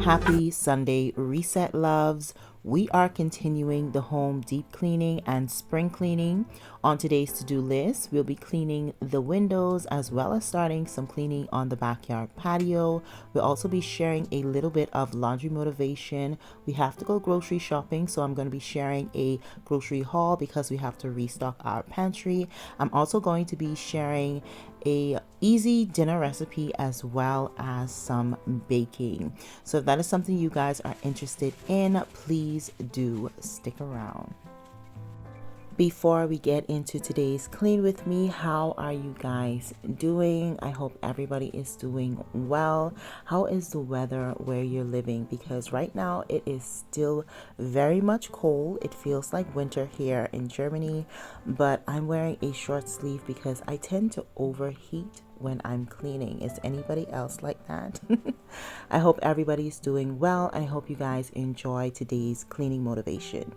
Happy Sunday reset, loves. We are continuing the home deep cleaning and spring cleaning. On today's to-do list, we'll be cleaning the windows as well as starting some cleaning on the backyard patio. We'll also be sharing a little bit of laundry motivation. We have to go grocery shopping, so I'm going to be sharing a grocery haul because we have to restock our pantry. I'm also going to be sharing a easy dinner recipe as well as some baking. So if that is something you guys are interested in, please do stick around. Before we get into today's clean with me, how are you guys doing? I hope everybody is doing well. How is the weather where you're living? Because right now it is still very much cold. It feels like winter here in Germany, but I'm wearing a short sleeve because I tend to overheat when I'm cleaning. Is anybody else like that? I hope everybody's doing well. I hope you guys enjoy today's cleaning motivation.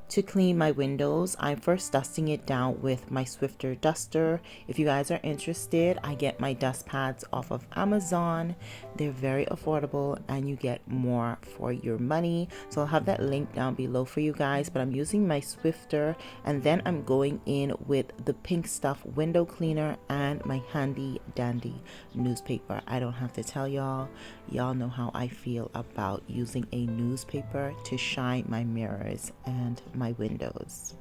To clean my windows, I'm first dusting it down with my Swiffer duster. If you guys are interested, I get my dust pads off of Amazon. They're very affordable and you get more for your money. So I'll have that link down below for you guys, but I'm using my Swiffer and then I'm going in with the Pink Stuff window cleaner and my handy dandy newspaper. I don't have to tell y'all know how I feel about using a newspaper to shine my mirrors and my windows.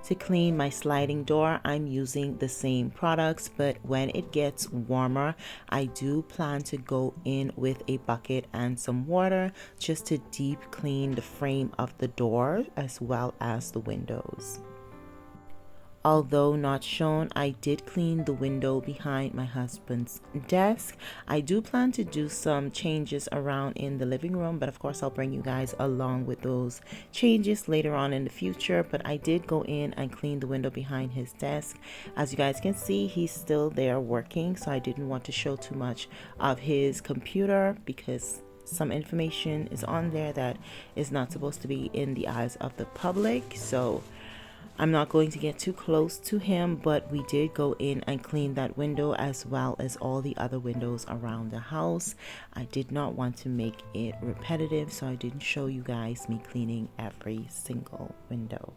To clean my sliding door, I'm using the same products, but when it gets warmer, I do plan to go in with a bucket and some water just to deep clean the frame of the door as well as the windows. Although not shown, I did clean the window behind my husband's desk. I do plan to do some changes around in the living room, but of course I'll bring you guys along with those changes later on in the future. But I did go in and clean the window behind his desk. As you guys can see, he's still there working, so I didn't want to show too much of his computer because some information is on there that is not supposed to be in the eyes of the public. So I'm not going to get too close to him, but we did go in and clean that window as well as all the other windows around the house. I did not want to make it repetitive, so I didn't show you guys me cleaning every single window.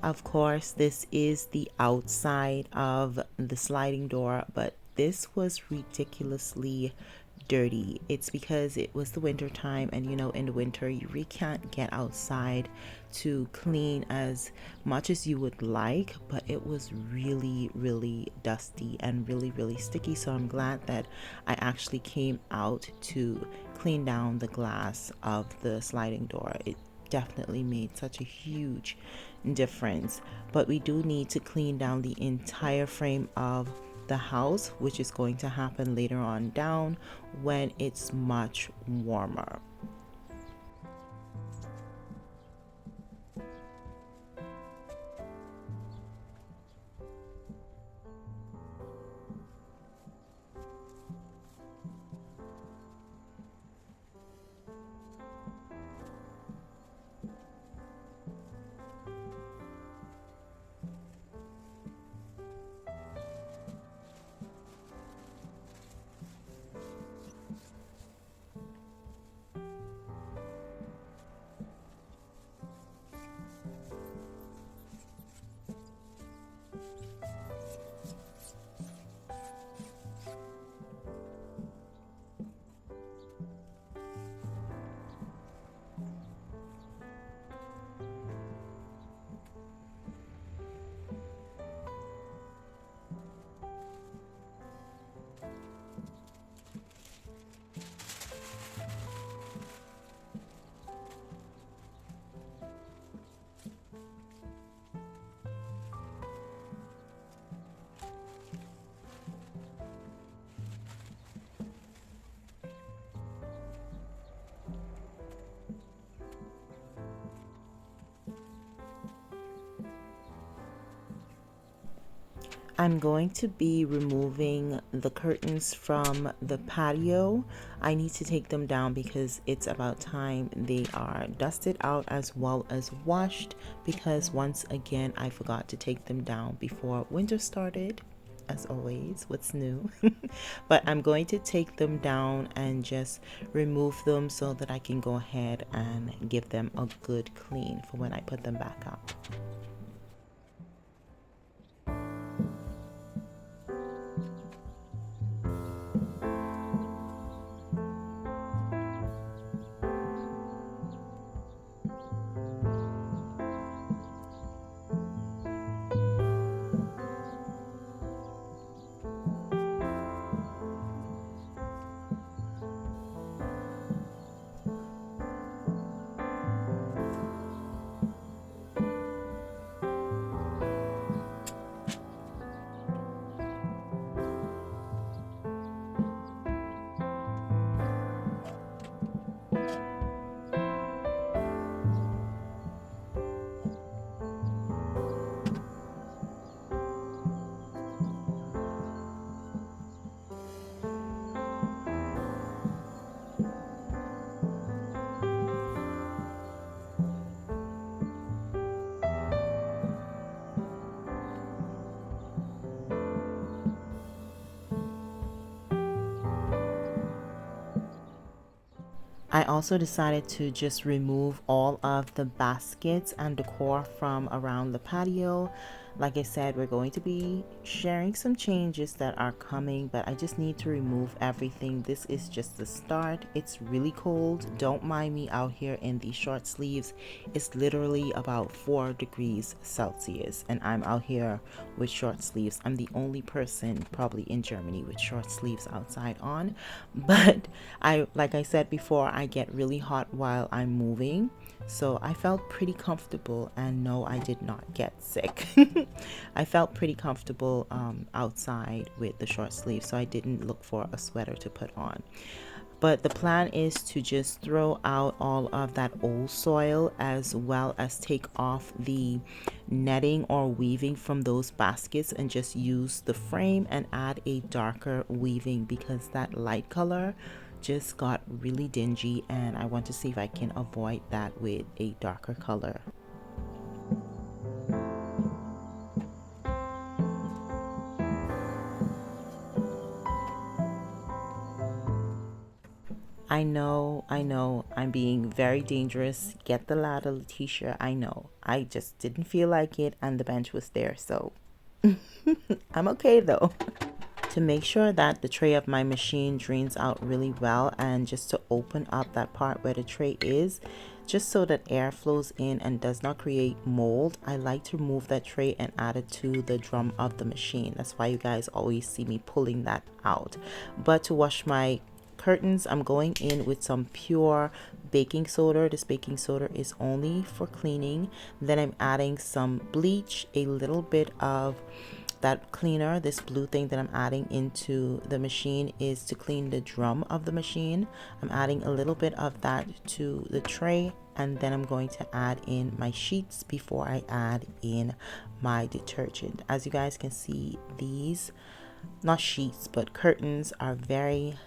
Of course, this is the outside of the sliding door, but this was ridiculously dirty. It's because it was the winter time, and you know, in the winter you really can't get outside to clean as much as you would like, but it was really, really dusty and really, really sticky. So I'm glad that I actually came out to clean down the glass of the sliding door. It definitely made such a huge difference. But we do need to clean down the entire frame of the house, which is going to happen later on down when it's much warmer. I'm going to be removing the curtains from the patio. I need to take them down because it's about time they are dusted out as well as washed, because once again I forgot to take them down before winter started. As always, what's new? But I'm going to take them down and just remove them so that I can go ahead and give them a good clean for when I put them back up. I also decided to just remove all of the baskets and decor from around the patio. Like I said, we're going to be sharing some changes that are coming, but I just need to remove everything. This is just the start. It's really cold. Don't mind me out here in these short sleeves. It's literally about 4 degrees Celsius, and I'm out here with short sleeves. I'm the only person probably in Germany with short sleeves outside on. But like I said before, I get really hot while I'm moving. So I felt pretty comfortable, and no, I did not get sick. I felt pretty comfortable outside with the short sleeves, so I didn't look for a sweater to put on. But the plan is to just throw out all of that old soil, as well as take off the netting or weaving from those baskets and just use the frame and add a darker weaving, because that light color just got really dingy, and I want to see if I can avoid that with a darker color. I know, I'm being very dangerous. Get the ladder, Letitia. I know. I just didn't feel like it, and the bench was there, so I'm okay though. to make sure that the tray of my machine drains out really well, and just to open up that part where the tray is, just so that air flows in and does not create mold, I like to remove that tray and add it to the drum of the machine. That's why you guys always see me pulling that out. But to wash my curtains, I'm going in with some pure baking soda. This baking soda is only for cleaning. Then I'm adding some bleach, a little bit of that cleaner. This blue thing that I'm adding into the machine is to clean the drum of the machine. I'm adding a little bit of that to the tray, and then I'm going to add in my sheets before I add in my detergent. As you guys can see, these, not sheets, but curtains are very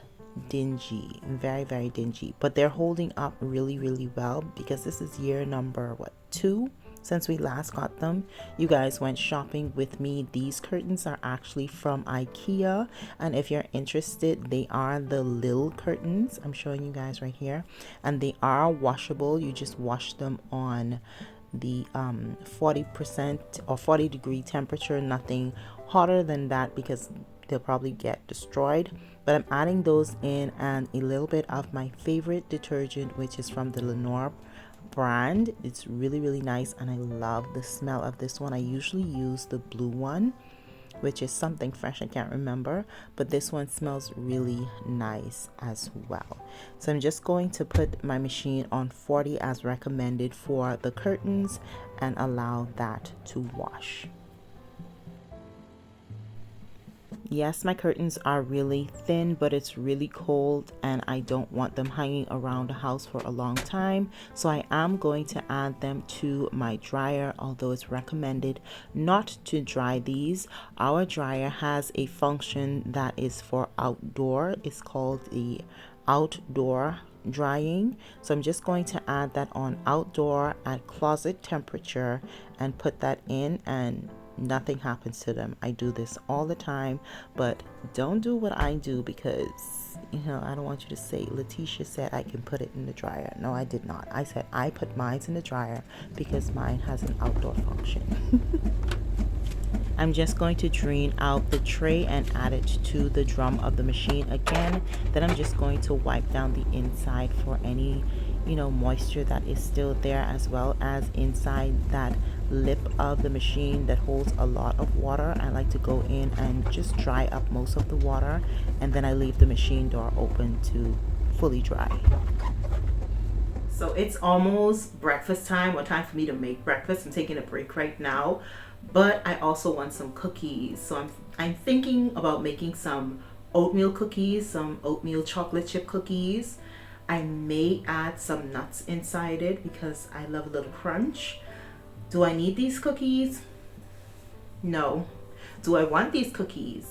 dingy, very dingy, but they're holding up really well, because this is year number 2 since we last got them. You guys went shopping with me. These curtains are actually from IKEA, and if you're interested, they are the Lil curtains. I'm showing you guys right here, and they are washable. You just wash them on the 40% or 40-degree temperature, nothing hotter than that, because they'll probably get destroyed. But I'm adding those in, and a little bit of my favorite detergent, which is from the Lenore brand. It's really nice, and I love the smell of this one. I usually use the blue one, which is something fresh, I can't remember, but this one smells really nice as well. So I'm just going to put my machine on 40 as recommended for the curtains and allow that to wash. Yes, my curtains are really thin, but it's really cold and I don't want them hanging around the house for a long time. So I am going to add them to my dryer, although it's recommended not to dry these. Our dryer has a function that is for outdoor. It's called the outdoor drying. So I'm just going to add that on outdoor at closet temperature and put that in, and nothing happens to them. I do this all the time, but don't do what I do, because I don't want you to say Letitia said I can put it in the dryer. No, I did not. I said I put mine in the dryer because mine has an outdoor function. I'm just going to drain out the tray and add it to the drum of the machine again. Then I'm just going to wipe down the inside for any moisture that is still there, as well as inside that lip of the machine that holds a lot of water. I like to go in and just dry up most of the water, and then I leave the machine door open to fully dry. So it's almost breakfast time, or time for me to make breakfast. I'm taking a break right now, but I also want some cookies. So I'm thinking about making some oatmeal cookies, some oatmeal chocolate chip cookies. I may add some nuts inside it because I love a little crunch. Do I need these cookies? No. Do I want these cookies?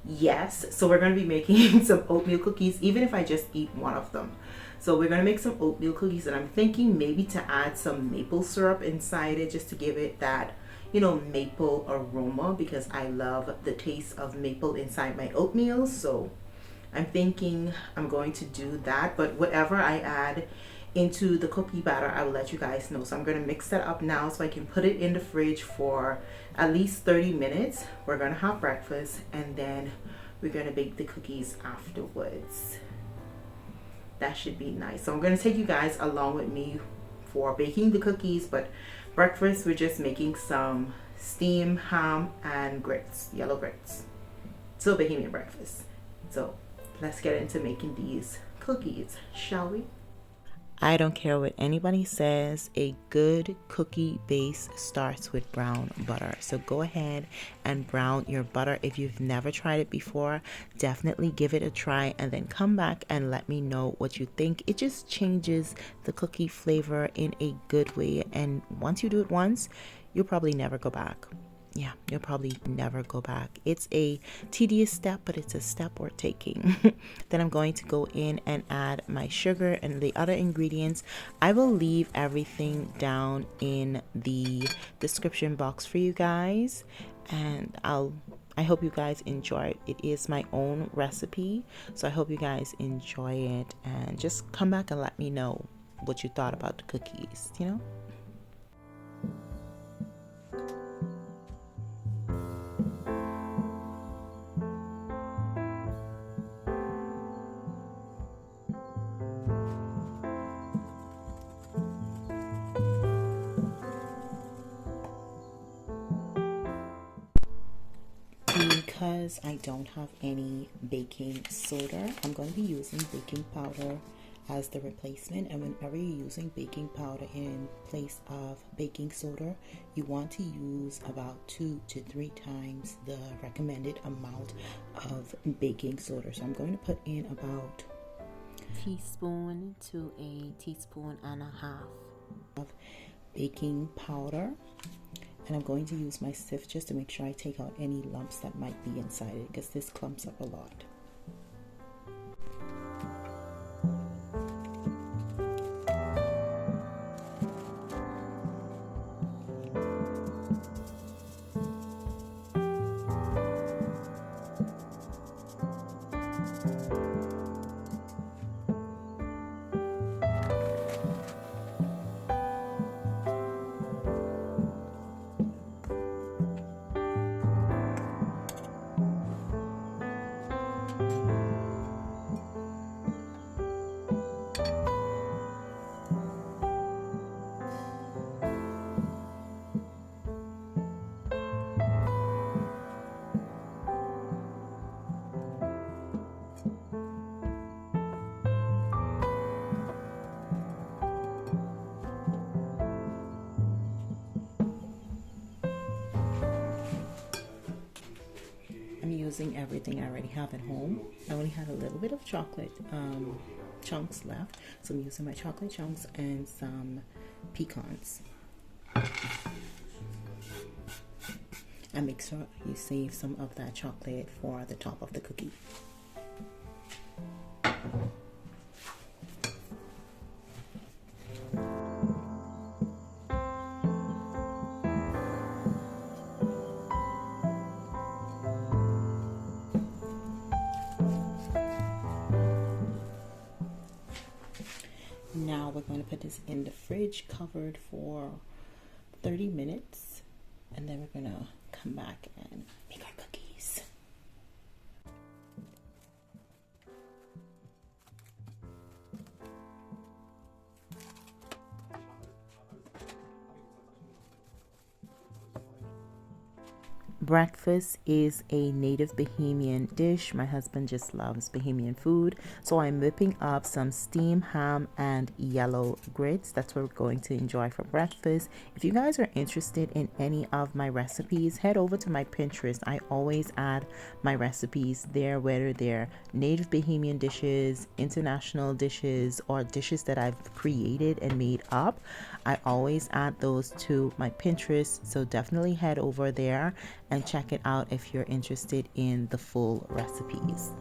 Yes. So we're going to be making some oatmeal cookies, even if I just eat one of them. So we're going to make some oatmeal cookies, and I'm thinking maybe to add some maple syrup inside it, just to give it that maple aroma, because I love the taste of maple inside my oatmeal. So I'm thinking I'm going to do that, but whatever I add into the cookie batter, I will let you guys know. So I'm going to mix that up now so I can put it in the fridge for at least 30 minutes. We're going to have breakfast, and then we're going to bake the cookies afterwards. That should be nice. So I'm going to take you guys along with me for baking the cookies, but breakfast, we're just making some steamed ham and grits, yellow grits. So Bahamian breakfast. So let's get into making these cookies, shall we? I don't care what anybody says, a good cookie base starts with brown butter. So go ahead and brown your butter. If you've never tried it before, definitely give it a try, and then come back and let me know what you think. It just changes the cookie flavor in a good way, and once you do it once, you'll probably never go back. Yeah, you'll probably never go back. It's a tedious step, but it's a step worth taking. Then I'm going to go in and add my sugar and the other ingredients. I will leave everything down in the description box for you guys, and I hope you guys enjoy it. It is my own recipe, so I hope you guys enjoy it, and just come back and let me know what you thought about the cookies, because I don't have any baking soda, I'm going to be using baking powder as the replacement. And whenever you're using baking powder in place of baking soda, you want to use about 2 to 3 times the recommended amount of baking soda. So I'm going to put in about teaspoon to a teaspoon and a half of baking powder, and I'm going to use my sift just to make sure I take out any lumps that might be inside it, because this clumps up a lot. I'm using everything I already have at home. I only had a little bit of chocolate chunks left, so I'm using my chocolate chunks and some pecans. And make sure you save some of that chocolate for the top of the cookie. Now we're going to put this in the fridge covered for 30 minutes, and then we're going to come back and make our cookies. Breakfast is a native Bahamian dish. My husband just loves Bahamian food. So I'm whipping up some steamed ham and yellow grits. That's what we're going to enjoy for breakfast. If you guys are interested in any of my recipes, head over to my Pinterest. I always add my recipes there, whether they're native Bahamian dishes, international dishes, or dishes that I've created and made up. I always add those to my Pinterest. So definitely head over there and check it out if you're interested in the full recipes.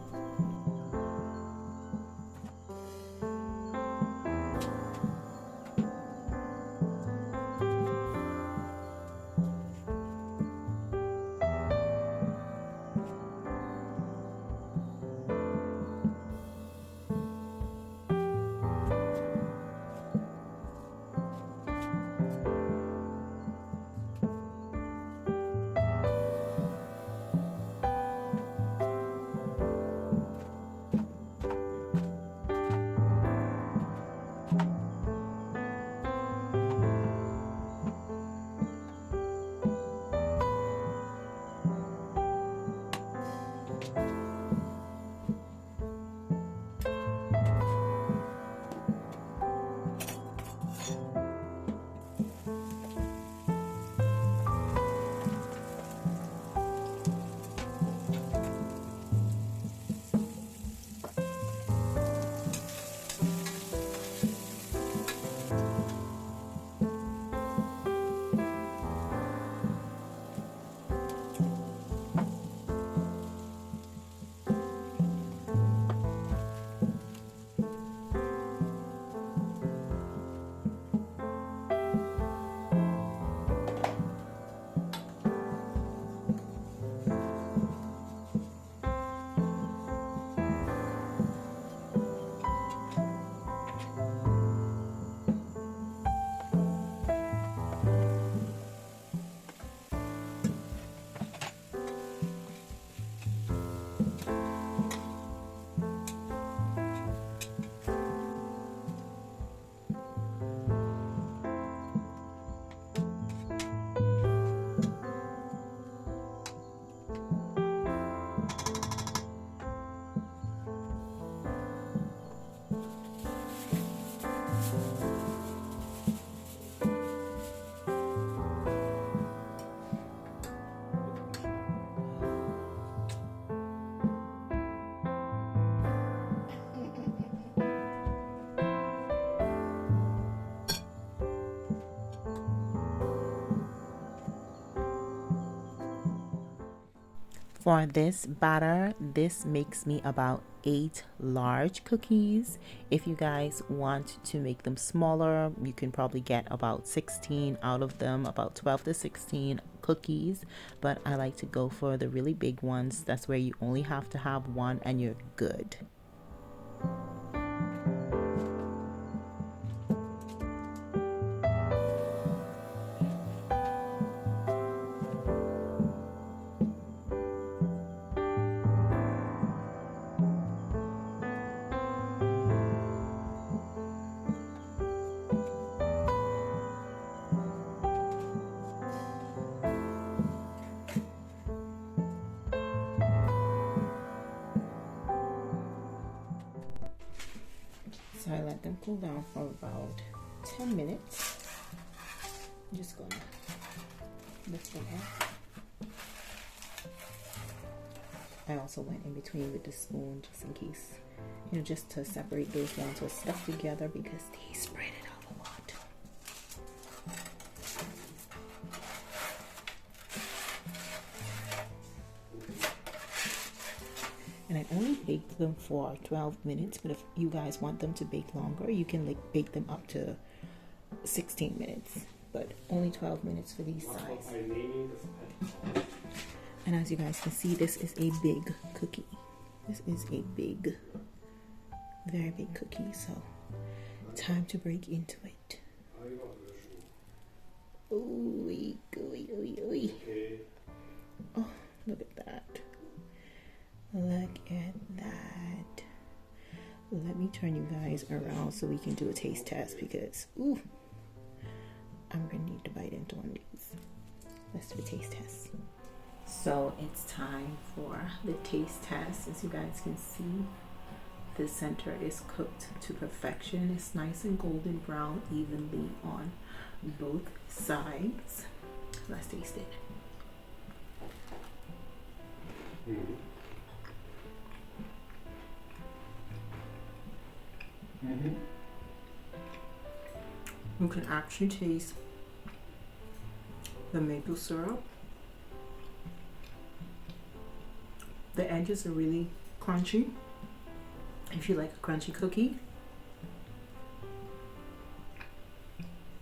For this batter, this makes me about 8 large cookies. If you guys want to make them smaller, you can probably get about 16 out of them, about 12 to 16 cookies. But I like to go for the really big ones. That's where you only have to have one and you're good. So I let them cool down for about 10 minutes. I'm just gonna lift them up. I also went in between with the spoon just in case, just to separate those ones were stuck together because they spread it out a lot. And I only baked them for 12 minutes, but if you guys want them to bake longer, you can bake them up to 16 minutes, but only 12 minutes for these size. And as you guys can see, this is a big cookie. This is a big, very big cookie, so time to break into it. Ooh, gooey, ooey, ooey. Oh, look at that. Look at that. Let me turn you guys around so we can do a taste test because, ooh, I'm gonna need to bite into one of these. Let's do a taste test. So it's time for the taste test. As you guys can see, the center is cooked to perfection. It's nice and golden brown evenly on both sides. Let's taste it. You can actually taste the maple syrup. The edges are really crunchy. If you like a crunchy cookie.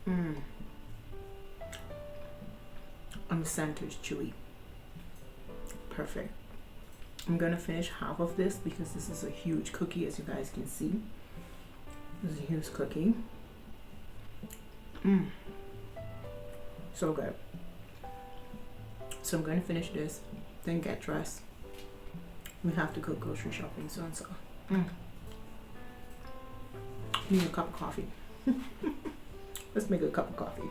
And the center is chewy. Perfect. I'm gonna finish half of this because this is a huge cookie, as you guys can see. This is a huge cookie. So good. So I'm gonna finish this, then get dressed. We have to go grocery shopping soon, so need a cup of coffee. Let's make a cup of coffee.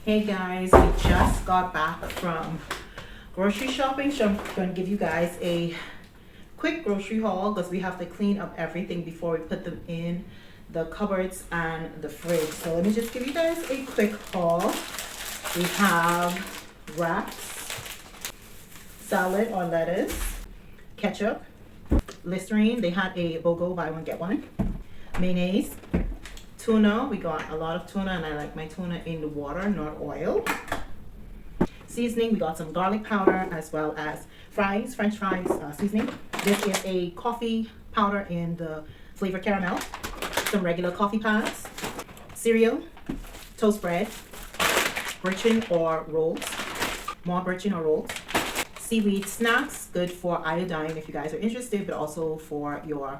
Hey guys, we just got back from grocery shopping, so I'm going to give you guys a quick grocery haul because we have to clean up everything before we put them in the cupboards and the fridge. So let me just give you guys a quick haul. We have wraps, salad or lettuce, ketchup, Listerine. They had a BOGO buy one get one, mayonnaise, tuna. We got a lot of tuna and I like my tuna in the water, not oil. Seasoning, we got some garlic powder as well as french fries seasoning. This is a coffee powder in the flavor caramel, some regular coffee pads, cereal, toast bread, birchin or rolls, more birchin or rolls, seaweed snacks, good for iodine if you guys are interested, but also for your,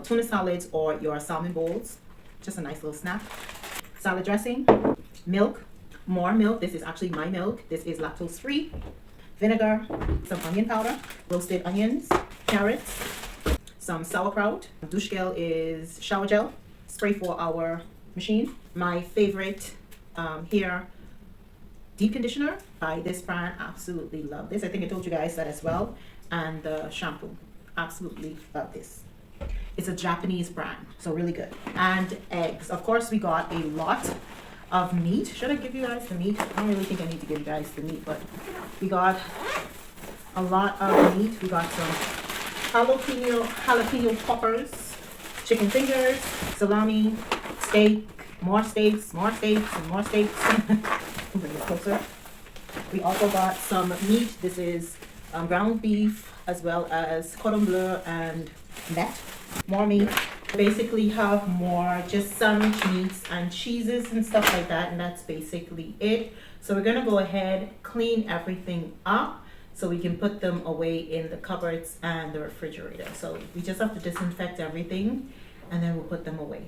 tuna salads or your salmon bowls. Just a nice little snack. Salad dressing, milk, more milk. This is actually my milk. This is lactose free. Vinegar, some onion powder, roasted onions, carrots, some sauerkraut. Douche gel is shower gel, spray for our machine. My favorite hair deep conditioner by this brand. Absolutely love this. I think I told you guys that as well. And the shampoo. Absolutely love this. It's a Japanese brand, so really good. And eggs. Of course, we got a lot of meat. Should I give you guys the meat? I don't really think I need to give you guys the meat, but we got a lot of meat. We got some jalapeno poppers, chicken fingers, salami, steak, more steaks, more steaks, and more steaks. Bring it closer. We also got some meat. This is ground beef as well as cordon bleu and net. More meat. Basically have more just sandwich meats and cheeses and stuff like that, and that's basically it. So we're gonna go ahead, clean everything up so we can put them away in the cupboards and the refrigerator. So we just have to disinfect everything and then we'll put them away.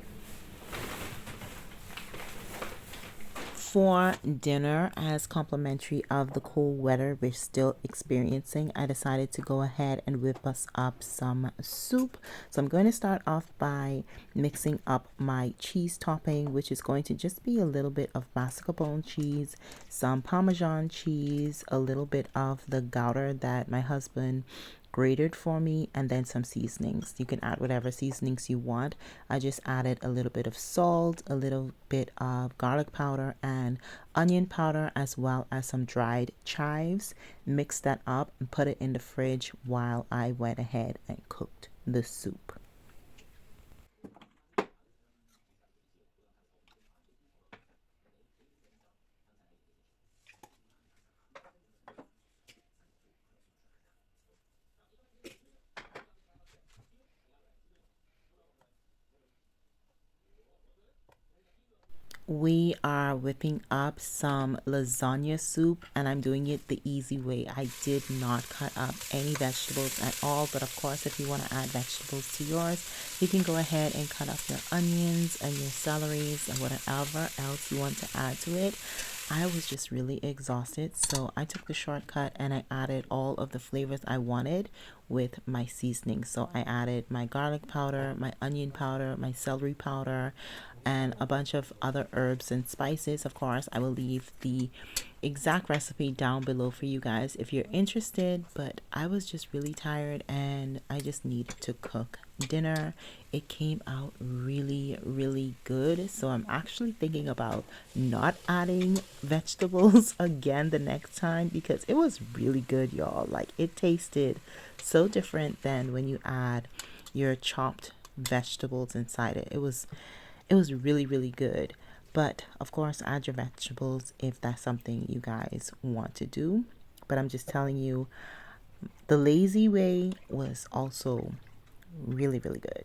For dinner, as complimentary of the cool weather we're still experiencing, I decided to go ahead and whip us up some soup. So I'm going to start off by mixing up my cheese topping, which is going to just be a little bit of mascarpone cheese, some Parmesan cheese, a little bit of the Gouda that my husband grated for me, and then some seasonings. You can add whatever seasonings you want. I just added a little bit of salt, a little bit of garlic powder and onion powder, as well as some dried chives. Mixed that up and put it in the fridge while I went ahead and cooked the soup. We are whipping up some lasagna soup, and I'm doing it the easy way. I did not cut up any vegetables at all, but of course if you want to add vegetables to yours, you can go ahead and cut up your onions and your celeries and whatever else you want to add to it. I was just really exhausted, so I took the shortcut and I added all of the flavors I wanted with my seasoning. So I added my garlic powder, my onion powder, my celery powder, and a bunch of other herbs and spices. Of course, I will leave the exact recipe down below for you guys if you're interested, but I was just really tired and I just needed to cook dinner. It came out really, really good, so I'm actually thinking about not adding vegetables again the next time because it was really good, y'all. Like, it tasted so different than when you add your chopped vegetables inside it. It was really, really good. But of course, add your vegetables if that's something you guys want to do. But I'm just telling you, the lazy way was also really, really good.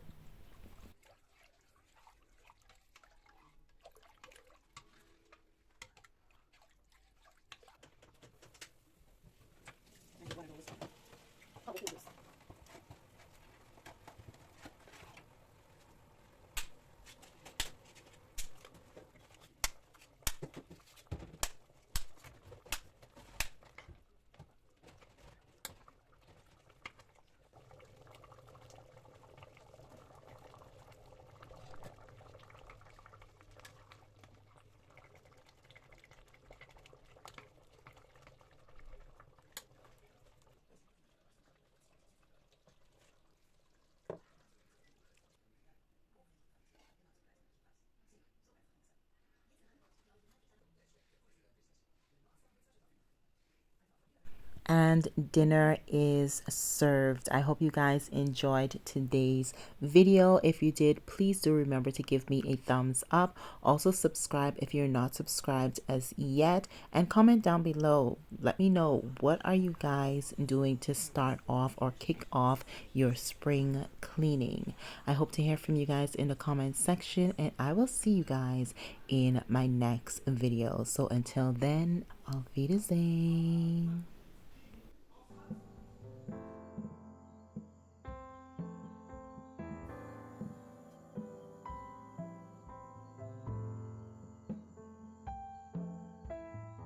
And dinner is served. I hope you guys enjoyed today's video. If you did, please do remember to give me a thumbs up. Also subscribe if you're not subscribed as yet, and comment down below. Let me know, what are you guys doing to start off or kick off your spring cleaning? I hope to hear from you guys in the comment section, and I will see you guys in my next video. So until then, auf Wiedersehen.